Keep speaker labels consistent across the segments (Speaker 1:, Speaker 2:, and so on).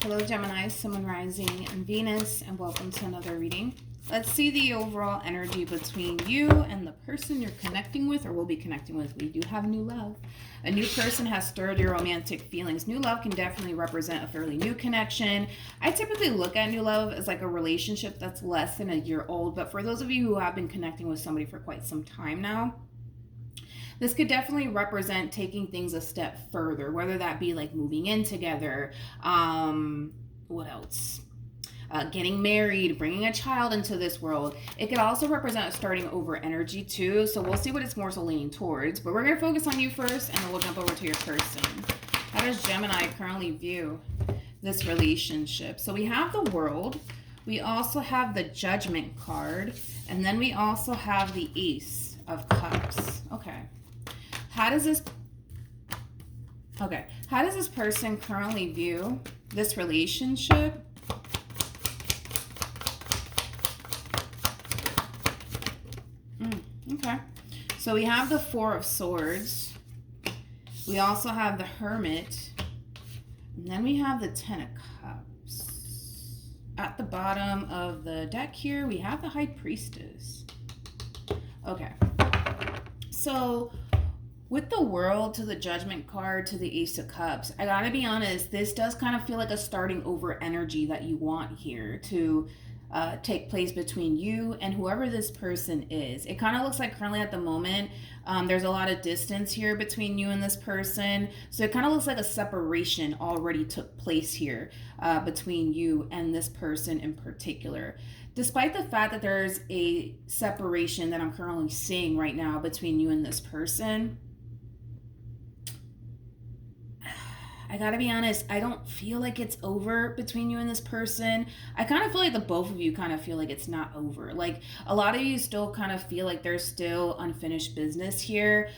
Speaker 1: Hello Gemini, Sun, Moon, Rising, and Venus, and welcome to another reading. Let's see the overall energy between you and the person you're connecting with or will be connecting with. We do have new love. A new person has stirred your romantic feelings. New love can definitely represent a fairly new connection. I typically look at new love as like a relationship that's less than a year old, but for those of you who have been connecting with somebody for quite some time now, this could definitely represent taking things a step further, whether that be like moving in together, what else? Getting married, bringing a child into this world. It could also represent starting over energy too. So we'll see what it's more so leaning towards. But we're going to focus on you first, and then we'll jump over to your person. How does Gemini currently view this relationship? So we have the World. We also have the Judgment card. And then we also have the Ace of Cups. Okay. How does this person currently view this relationship? Okay. So we have the Four of Swords. We also have the Hermit. And then we have the Ten of Cups. At the bottom of the deck here, we have the High Priestess. Okay. So with the World to the Judgment card to the Ace of Cups, I gotta be honest, this does kind of feel like a starting over energy that you want here to take place between you and whoever this person is. It kind of looks like currently at the moment, there's a lot of distance here between you and this person. So it kind of looks like a separation already took place here between you and this person in particular. Despite the fact that there's a separation that I'm currently seeing right now between you and this person, I gotta be honest, I don't feel like it's over between you and this person. I kind of feel like the both of you kind of feel like it's not over. Like a lot of you still kind of feel like there's still unfinished business here,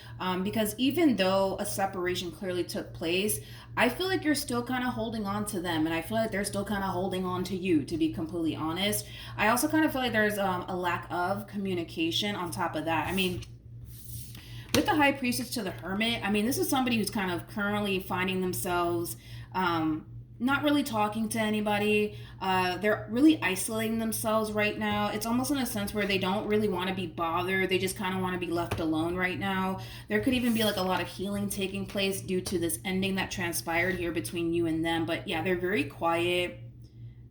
Speaker 1: because even though a separation clearly took place, I feel like you're still kind of holding on to them, and I feel like they're still kind of holding on to you, to be completely honest. I also kind of feel like there's a lack of communication on top of that. I mean, with the High Priestess to the Hermit, I mean, this is somebody who's kind of currently finding themselves not really talking to anybody. They're really isolating themselves right now. It's almost in a sense where they don't really want to be bothered. They just kind of want to be left alone right now. There could even be like a lot of healing taking place due to this ending that transpired here between you and them. But yeah, they're very quiet.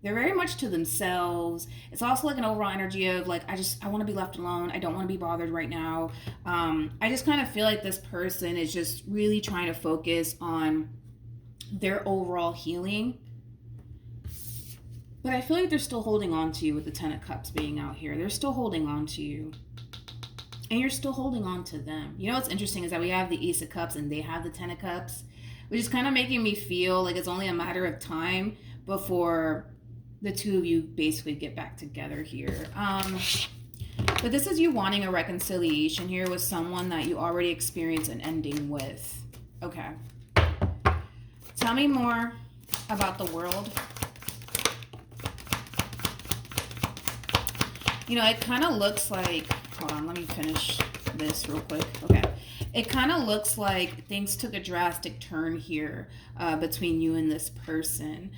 Speaker 1: They're very much to themselves. It's also like an overall energy of like, I want to be left alone. I don't want to be bothered right now. I just kind of feel like this person is just really trying to focus on their overall healing. But I feel like they're still holding on to you with the Ten of Cups being out here. They're still holding on to you. And you're still holding on to them. You know what's interesting is that we have the Ace of Cups and they have the Ten of Cups, which is kind of making me feel like it's only a matter of time before the two of you basically get back together here. But this is you wanting a reconciliation here with someone that you already experienced an ending with. Okay. Tell me more about the World. You know, it kind of looks like, hold on, let me finish this real quick. Okay. It kind of looks like things took a drastic turn here between you and this person.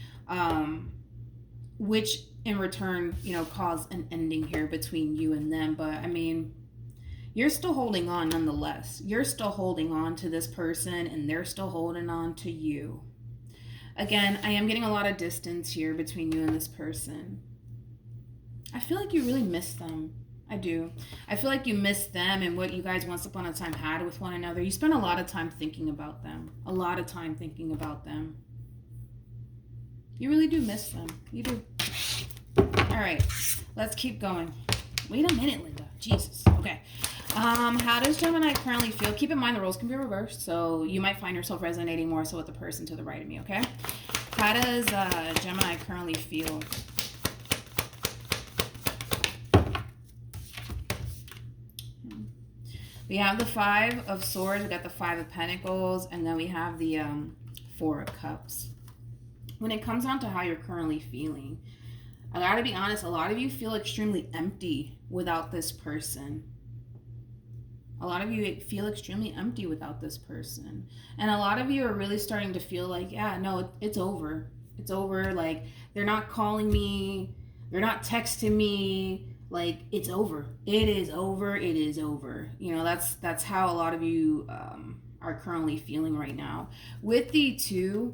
Speaker 1: Which in return, you know, caused an ending here between you and them. But I mean, you're still holding on nonetheless. You're still holding on to this person and they're still holding on to you. Again, I am getting a lot of distance here between you and this person. I feel like you really miss them. I do. I feel like you miss them and what you guys once upon a time had with one another. You spent a lot of time thinking about them. A lot of time thinking about them. You really do miss them. You do. All right, let's keep going. Wait a minute, Linda. Jesus. Okay. How does Gemini currently feel? Keep in mind the roles can be reversed, so you might find yourself resonating more so with the person to the right of me, okay? How does Gemini currently feel? We have the Five of Swords, we got the Five of Pentacles, and then we have the Four of Cups. When it comes down to how you're currently feeling, I gotta be honest, a lot of you feel extremely empty without this person. A lot of you feel extremely empty without this person. And a lot of you are really starting to feel like, yeah, no, it's over. It's over. Like, they're not calling me. They're not texting me. Like, it's over. It is over. It is over. You know, that's how a lot of you are currently feeling right now. With the 2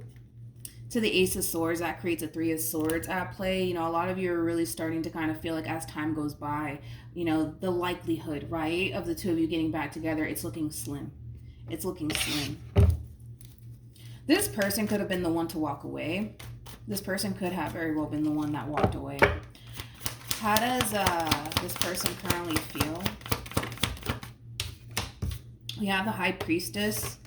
Speaker 1: to the Ace of Swords, that creates a 3 of Swords at play. You know, a lot of you are really starting to kind of feel like as time goes by, you know, the likelihood, right, of the 2 of you getting back together, it's looking slim. It's looking slim. This person could have been the one to walk away. This person could have very well been the one that walked away. How does this person currently feel? We have the High Priestess.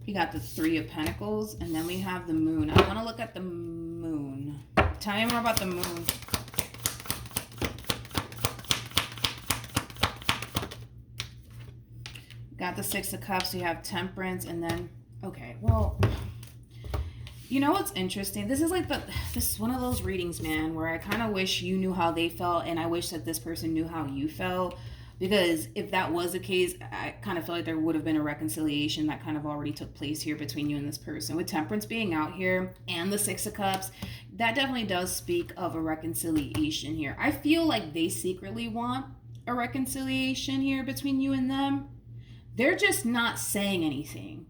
Speaker 1: We got the 3 of Pentacles, and then we have the Moon. I want to look at the Moon. Tell me more about the Moon. Got the 6 of Cups. You have Temperance, and then, okay, well, you know what's interesting? This is like this is one of those readings, man, where I kind of wish you knew how they felt, and I wish that this person knew how you felt. Because if that was the case, I kind of feel like there would have been a reconciliation that kind of already took place here between you and this person. With Temperance being out here and the 6 of Cups, that definitely does speak of a reconciliation here. I feel like they secretly want a reconciliation here between you and them. They're just not saying anything.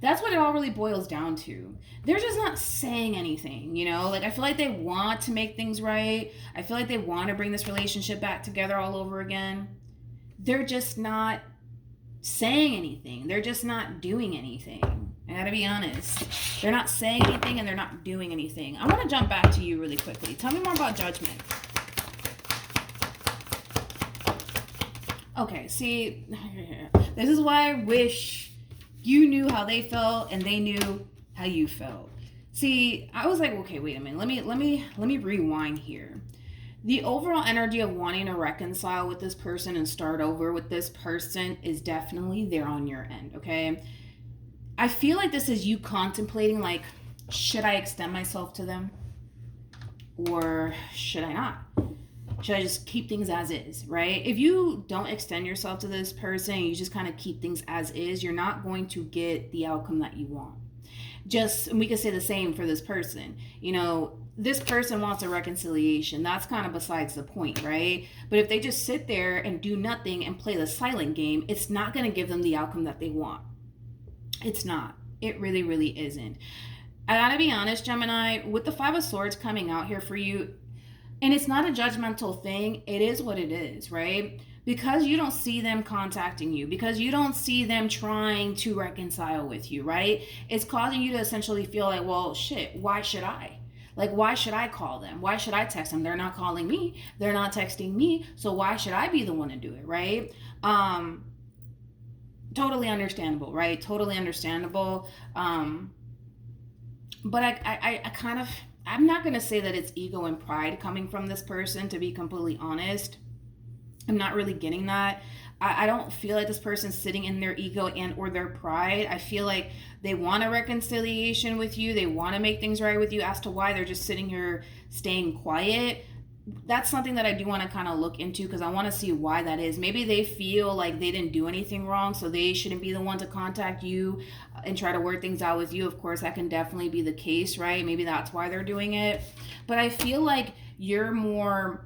Speaker 1: That's what it all really boils down to. They're just not saying anything, you know? Like, I feel like they want to make things right. I feel like they want to bring this relationship back together all over again. They're just not saying anything. They're just not doing anything. I gotta be honest. They're not saying anything and they're not doing anything. I want to jump back to you really quickly. Tell me more about Judgment. Okay, see, this is why I wish you knew how they felt and they knew how you felt. See, I was like, okay, wait a minute. Let me rewind here. The overall energy of wanting to reconcile with this person and start over with this person is definitely there on your end, okay? I feel like this is you contemplating, like, should I extend myself to them? Or should I not? Should I just keep things as is, right? If you don't extend yourself to this person, you just kind of keep things as is, you're not going to get the outcome that you want. And we could say the same for this person. You know, this person wants a reconciliation. That's kind of besides the point, right? But if they just sit there and do nothing and play the silent game, it's not going to give them the outcome that they want. It's not. It really, really isn't. I gotta be honest, Gemini, with the 5 of Swords coming out here for you, and it's not a judgmental thing, it is what it is, right? Because you don't see them contacting you, because you don't see them trying to reconcile with you, right? It's causing you to essentially feel like, well, shit, why should I? Like, why should I call them? Why should I text them? They're not calling me. They're not texting me. So why should I be the one to do it, right? Totally understandable, right? Totally understandable. But I kind of, I'm not going to say that it's ego and pride coming from this person, to be completely honest. I'm not really getting that. I don't feel like this person's sitting in their ego and or their pride. I feel like they want a reconciliation with you. They want to make things right with you. As to why they're just sitting here staying quiet, that's something that I do want to kind of look into, because I want to see why that is. Maybe they feel like they didn't do anything wrong, so they shouldn't be the one to contact you and try to work things out with you. Of course, that can definitely be the case, right? Maybe that's why they're doing it. But I feel like you're more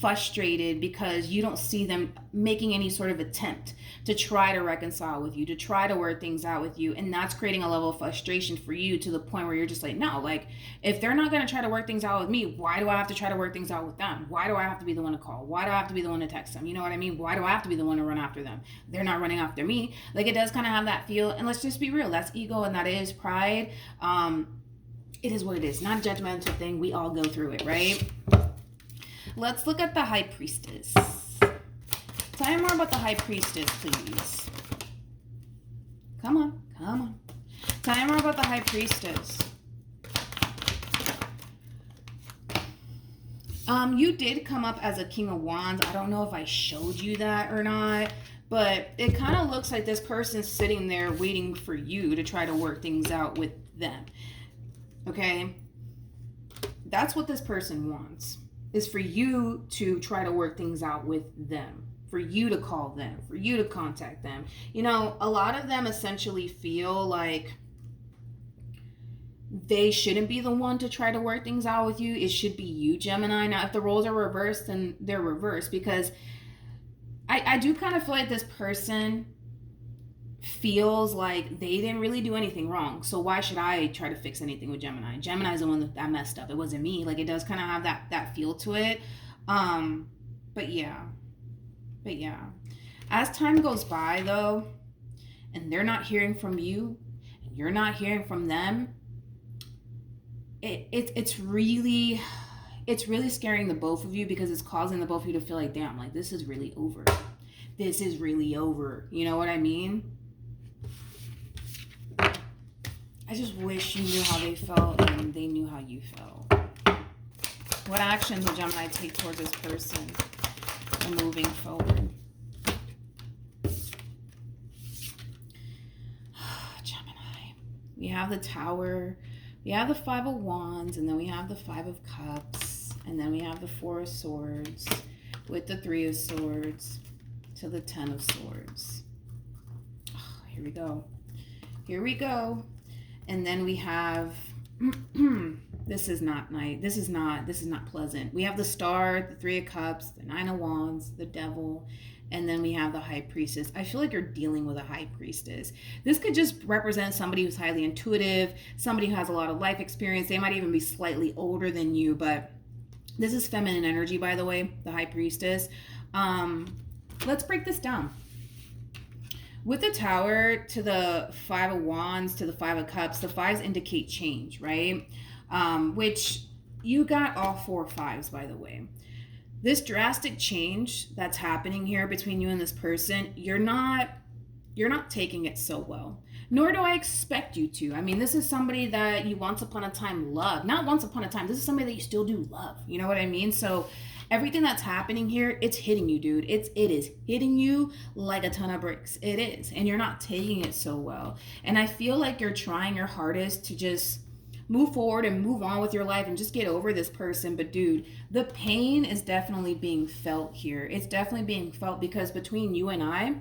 Speaker 1: frustrated because you don't see them making any sort of attempt to try to reconcile with you, to try to work things out with you. And that's creating a level of frustration for you, to the point where you're just like, no, like, if they're not going to try to work things out with me, why do I have to try to work things out with them? Why do I have to be the one to call? Why do I have to be the one to text them? You know what I mean? Why do I have to be the one to run after them? They're not running after me. Like, it does kind of have that feel. And let's just be real, that's ego and that is pride. It is what it is. Not a judgmental thing. We all go through it, right? Let's look at the High Priestess. Tell me more about the High Priestess, please. Come on, come on. Tell me more about the High Priestess. You did come up as a King of Wands. I don't know if I showed you that or not, but it kind of looks like this person's sitting there waiting for you to try to work things out with them. Okay? That's what this person wants, is for you to try to work things out with them, for you to call them, for you to contact them. You know, a lot of them essentially feel like they shouldn't be the one to try to work things out with you. It should be you, Gemini. Now, if the roles are reversed, then they're reversed, because I do kind of feel like this person feels like they didn't really do anything wrong. So why should I try to fix anything with Gemini? Gemini's the one that messed up. It wasn't me. Like, it does kind of have that feel to it. But yeah. As time goes by, though, and they're not hearing from you, and you're not hearing from them, it's really scaring the both of you, because it's causing the both of you to feel like, damn, like, this is really over. This is really over. You know what I mean? I just wish you knew how they felt and they knew how you felt. What actions will Gemini take towards this person and moving forward? Gemini. We have the Tower. We have the Five of Wands, and then we have the Five of Cups, and then we have the Four of Swords with the Three of Swords to the Ten of Swords. Oh, here we go. Here we go. And then we have this is not nice. This is not pleasant. We have the Star, the Three of Cups, the Nine of Wands, the Devil, and then we have the High Priestess. I feel like you're dealing with a High Priestess. This could just represent somebody who's highly intuitive, somebody who has a lot of life experience. They might even be slightly older than you, but this is feminine energy, by the way, the High Priestess. Let's break this down. With the Tower to the Five of Wands to the Five of Cups, the fives indicate change, right? Which you got all four fives, by the way. This drastic change that's happening here between you and this person, you're not taking it so well. Nor do I expect you to. I mean, this is somebody that you once upon a time loved. Not once upon a time. This is somebody that you still do love. You know what I mean? So everything that's happening here, it's hitting you, dude. It is hitting you like a ton of bricks. It is. And you're not taking it so well. And I feel like you're trying your hardest to just move forward and move on with your life and just get over this person. But dude, the pain is definitely being felt here. It's definitely being felt, because between you and I,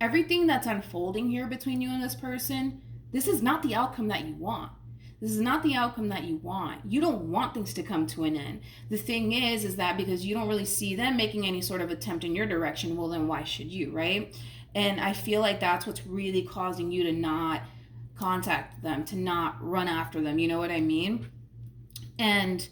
Speaker 1: everything that's unfolding here between you and this person, this is not the outcome that you want. This is not the outcome that you want. You don't want things to come to an end. The thing is that because you don't really see them making any sort of attempt in your direction, well, then why should you, right? And I feel like that's what's really causing you to not contact them, to not run after them. You know what I mean? And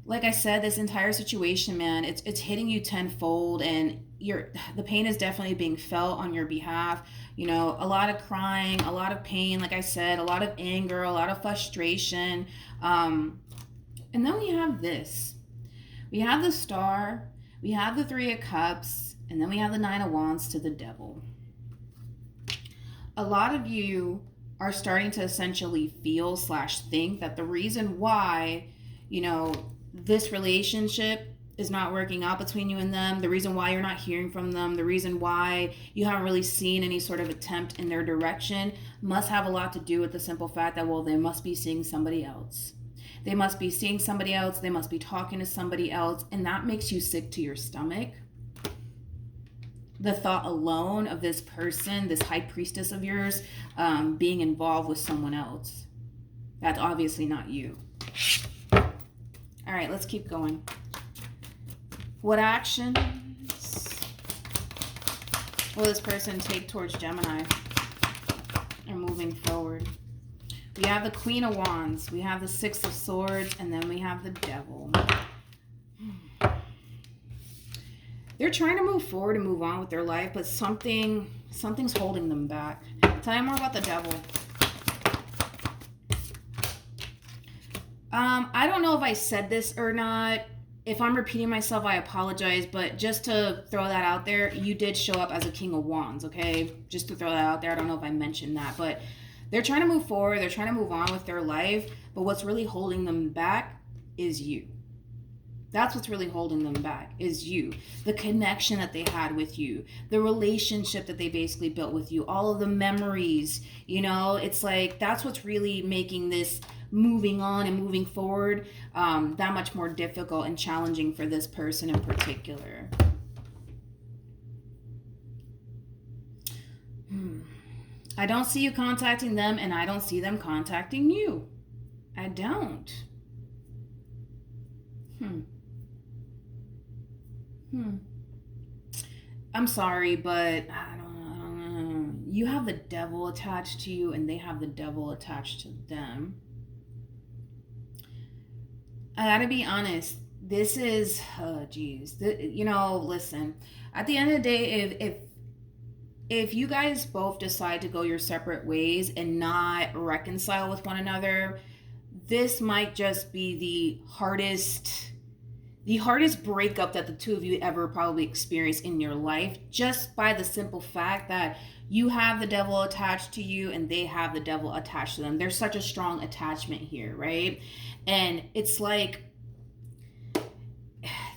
Speaker 1: like I said, this entire situation, man, it's hitting you tenfold, and the pain is definitely being felt on your behalf. You know, a lot of crying, a lot of pain, like I said, a lot of anger, a lot of frustration. And then we have this. We have the Star, we have the Three of Cups, and then we have the Nine of Wands to the Devil. A lot of you are starting to essentially feel / think that the reason why, you know, this relationship is not working out between you and them, the reason why you're not hearing from them, the reason why you haven't really seen any sort of attempt in their direction, must have a lot to do with the simple fact that, well, they must be seeing somebody else. They must be seeing somebody else. They must be talking to somebody else. And that makes you sick to your stomach. The thought alone of this person, this High Priestess of yours, being involved with someone else. That's obviously not you. All right, let's keep going. What actions will this person take towards Gemini and moving forward? We have the Queen of Wands, we have the Six of Swords, and then we have the Devil. They're trying to move forward and move on with their life, but something's holding them back. Tell me more about the Devil. I don't know if I said this or not. If I'm repeating myself, I apologize, but just to throw that out there, you did show up as a King of Wands, okay? Just to throw that out there. I don't know if I mentioned that, but they're trying to move forward. They're trying to move on with their life, but what's really holding them back is you. That's what's really holding them back, is you. The connection that they had with you, the relationship that they basically built with you, all of the memories, you know, it's like that's what's really making this moving on and moving forward that much more difficult and challenging for this person in particular. I don't see you contacting them, and I don't see them contacting you. I don't. I'm sorry, but I don't know. You have the devil attached to you, and they have the devil attached to them. I gotta be honest. This is, oh, geez. Listen. At the end of the day, if you guys both decide to go your separate ways and not reconcile with one another, this might just be the hardest breakup that the two of you ever probably experienced in your life, just by the simple fact that you have the devil attached to you and they have the devil attached to them. There's such a strong attachment here, right? And it's like,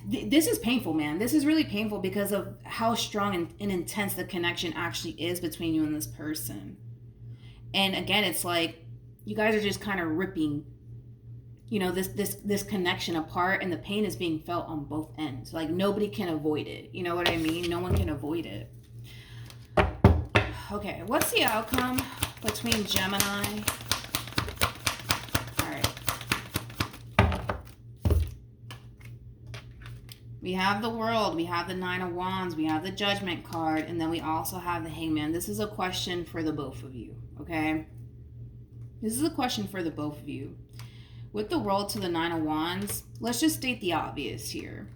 Speaker 1: this is painful, man. This is really painful because of how strong and intense the connection actually is between you and this person. And again, it's like you guys are just kind of ripping, this connection apart, and the pain is being felt on both ends. Like, nobody can avoid it. You know what I mean? No one can avoid it. Okay, what's the outcome between Gemini? We have the World, we have the Nine of Wands, we have the Judgment card, and then we also have the Hangman. This is a question for the both of you, okay? This is a question for the both of you. With the World to the Nine of Wands, let's just state the obvious here.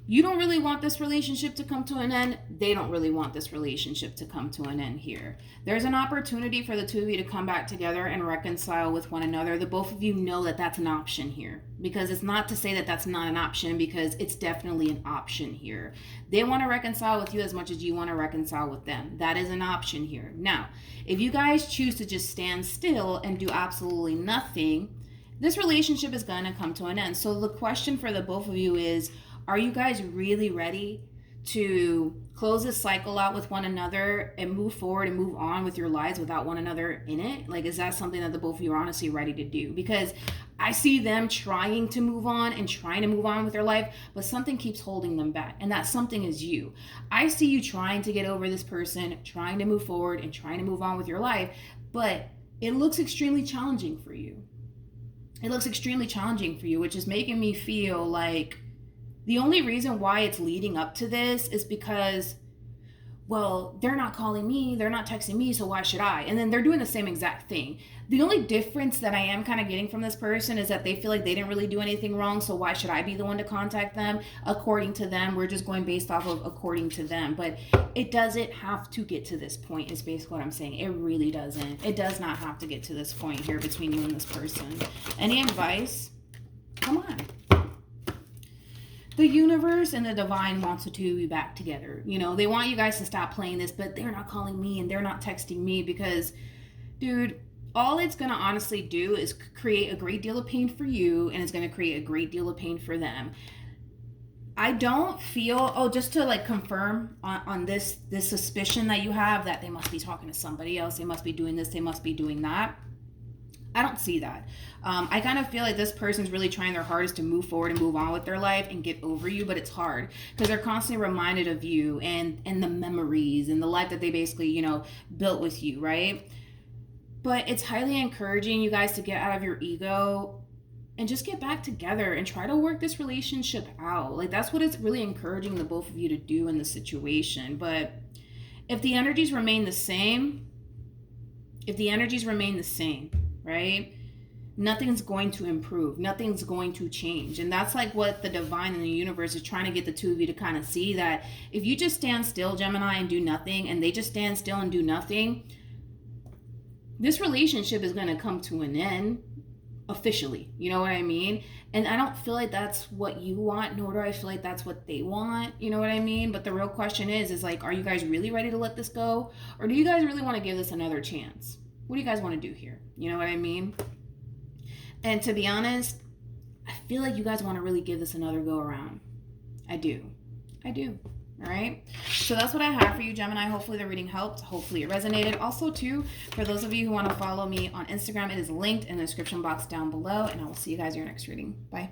Speaker 1: You don't really want this relationship to come to an end. They don't really want this relationship to come to an end here. There's an opportunity for the two of you to come back together and reconcile with one another. The both of you know that that's an option here, because it's not to say that that's not an option, because it's definitely an option here. They want to reconcile with you as much as you want to reconcile with them. That is an option here. Now, if you guys choose to just stand still and do absolutely nothing, this relationship is going to come to an end. So the question for the both of you is, are you guys really ready to close this cycle out with one another and move forward and move on with your lives without one another in it? Like, is that something that the both of you are honestly ready to do? Because I see them trying to move on and trying to move on with their life, but something keeps holding them back. And that something is you. I see you trying to get over this person, trying to move forward and trying to move on with your life, but it looks extremely challenging for you. It looks extremely challenging for you, which is making me feel like the only reason why it's leading up to this is because, well, they're not calling me, they're not texting me, so why should I? And then they're doing the same exact thing. The only difference that I am kind of getting from this person is that they feel like they didn't really do anything wrong, so why should I be the one to contact them? According to them, we're just going based off of according to them. But it doesn't have to get to this point, is basically what I'm saying. It really doesn't. It does not have to get to this point here between you and this person. Any advice? Come on. The universe and the divine wants the two of you back together. They want you guys to stop playing this, but they're not calling me and they're not texting me because, dude, all it's going to honestly do is create a great deal of pain for you, and it's going to create a great deal of pain for them. I don't feel, just to like confirm on this suspicion that you have that they must be talking to somebody else, they must be doing this, they must be doing that. I don't see that. I kind of feel like this person's really trying their hardest to move forward and move on with their life and get over you, but it's hard because they're constantly reminded of you and the memories and the life that they basically, built with you, right? But it's highly encouraging you guys to get out of your ego and just get back together and try to work this relationship out. Like, that's what it's really encouraging the both of you to do in the situation. But if the energies remain the same, right? Nothing's going to improve. Nothing's going to change. And that's like what the divine and the universe is trying to get the two of you to kind of see, that if you just stand still, Gemini, and do nothing, and they just stand still and do nothing, this relationship is going to come to an end officially. You know what I mean? And I don't feel like that's what you want, nor do I feel like that's what they want. You know what I mean? But the real question is like, are you guys really ready to let this go? Or do you guys really want to give this another chance? What do you guys want to do here? You know what I mean? And to be honest, I feel like you guys want to really give this another go around. I do. All right. So that's what I have for you, Gemini. Hopefully the reading helped. Hopefully it resonated. Also, too, for those of you who want to follow me on Instagram, it is linked in the description box down below. And I will see you guys in your next reading. Bye.